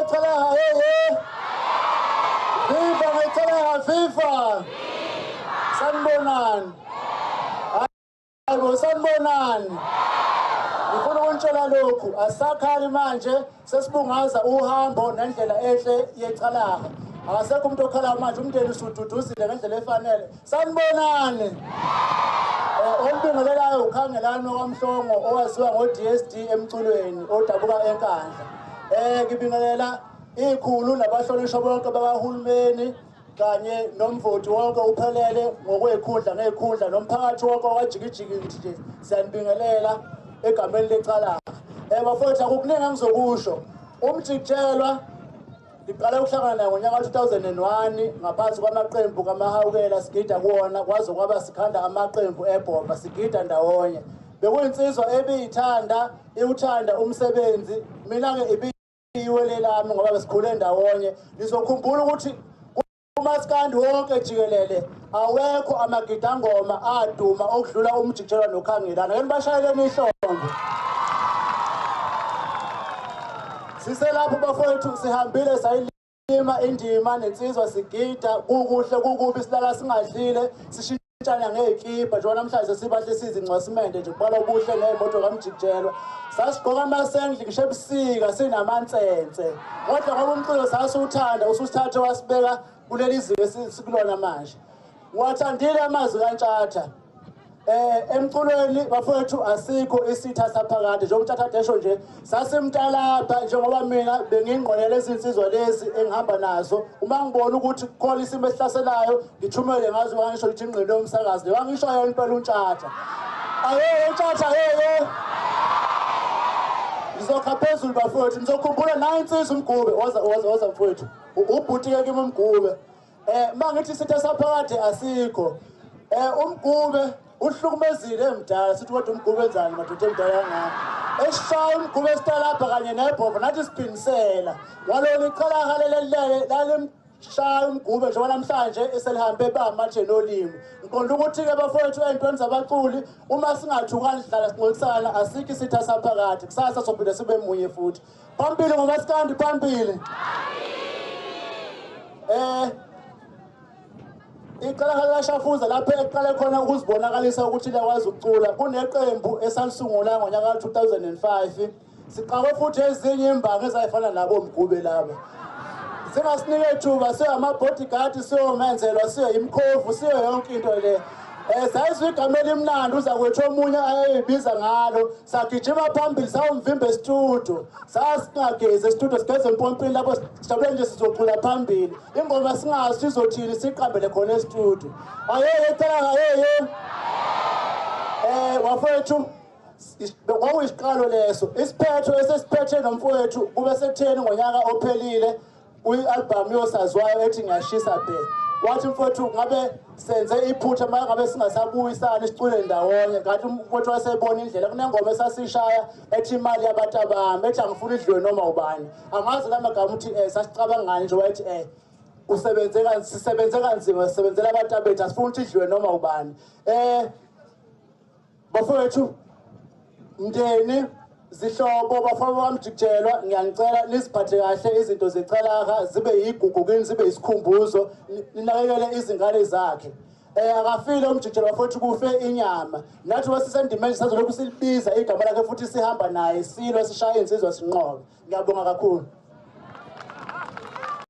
ngecala hey FIFA ngecala FIFA sanibonani hayibo sanibonani ngifuna ukunitshela lokhu asakhali manje sesibungaza uhambo nendlela ehle yecala akasekho umuntu okhala manje umndeni usududuzile ngendlela efanele sanibonani olibingelelayo ukhangelani okwamhlongo owaziwa ngo-DSD emculweni odabuka enkandla ngibingelela ikhulu nabahlonishwa bonke bakahulumeni kanye nomvoti wonke uphelele ngokwekhundla ngekhundla nomphakathi wonke wajikijiki nje siyanibingelela egameni lecala bafowethu akukuningi engizokusho umjikjelwa ngiqale ukuhlangana naye ngonyaka ka-2001 ngaphansi kwamaqembu kamahawukela sigida kuwona kwaze kwaba sikhanda amaqembu ebhomba sigida ndawonye bekuyinsizwa ebiyithanda iwuthanda umsebenzi mina-ke ibiyiwele lami ngoba besikhule ndawonye nizokhumbula ukuthi umasikandi wonke jikelele awekho amagidangoma aduma okudlula umjikjelwa nokhangelana yeni bashayeleni ihlombe siselapho bafowethu sihambile sayilima indima nensizwa sigida kukuhle kukubi silala singadlile sishintshana ngey'kipa njengoba namhlanje sibahle sizincwasimende nje kubala ubuhle ney'moto kamjikjelwa sasigqoka amasendli ngisho ebusika sinamansense kodwa ngoba umculo sasiwuthanda ususithathe wasibeka kuleli zinga sikulona manje ngiwathandile amazwi kaNtshatha emculweni bafowethu asikho isitha saphakade njengoba uNtshatha desho nje sasimtalapha njengoba mina bengingqonela izinsizwa lezi engihamba nazo uma ngibona ukuthi khona isimo esihlaselayo ngithumele ngazo wangisho ukuthi ingqindi yomsakazi wangisho yona impela uNtshatha uNtshatha ngizokha phezulu bafowethu ngizokhumbula nayo insizwa umgube woza mfowethu ubhuti-ke kimi umgube mangithi sitha saphakade asikho umgube uhlukumezile emdala sithi kodwa umgube enzani madoda emdala yangani esishaya umgube esitalapha kanye nebhova nathi siphinisela ngalona iqalaha lelelele lalimshaya umgube njengoba namhlanje eselihambe bamatshe nolimi ngiqonda ukuthi-ke bafowethu ey'ntweni zabaculi uma singathukani sihlala sincolisana asikho isitha saphakathi kusasa sophinde sibe munye futhi phambili ngomasikandi phambili iqala lakashafuza lapho eqale khona ukuzibonakalisa ukuthi liyakwazi ukucula kuneqembu esalisungula ngonyaka ka-2005 siqakwe futhi ezinye imbanga ezayifana nabo mgube laba singasinike ithuba siyo ama-bodyguard siyomenzelwa siyo imkhovu siyo yonke into le sayizwa igama elimnandi uza kwethu omunye ayeyibiza ngalo sagijima phambili sawumvimba estudio sasingagezi estudio sigeze empompini lapho sijabule nje sizocula phambili ingoma singazi sizothini siyiqambele khona estudio ecala wafowethu kwakuyisiqalo leso isiphetho esesiphethe nomfowethu kube sekutheni ngonyaka ophelile kwi-albhamu yosaziwayo ethi ngiyashisa bhe wathi mfowethu ngabe senze iphutha uma ngabe singasabuyisani sicule ndawonye kanti umfowethu wasebona indlela kunengoma esasishaya ethi imali yabantu abami ethi angifuni idliwe noma ubani angazi la magama ukuthi sasicabanga ngani nje wathi sisebenze kanzima sisebenzela abantu abethu asifuni ukuthi idliwe noma ubani bafowethu mndeni zihlobo bafana bamjikjelwa ngiyanicela niziphathe kahle izinto zecalaha zibe yigugu kini zibe isikhumbuzo ninakekele izingane zakhe akafile umjikjelwa futhi kufe inyama nathi wasisendimeni sazolokhu silibiza igama lakhe futhi sihamba naye silwa sishaya insizwa sinqobe ngiyabonga kakhulu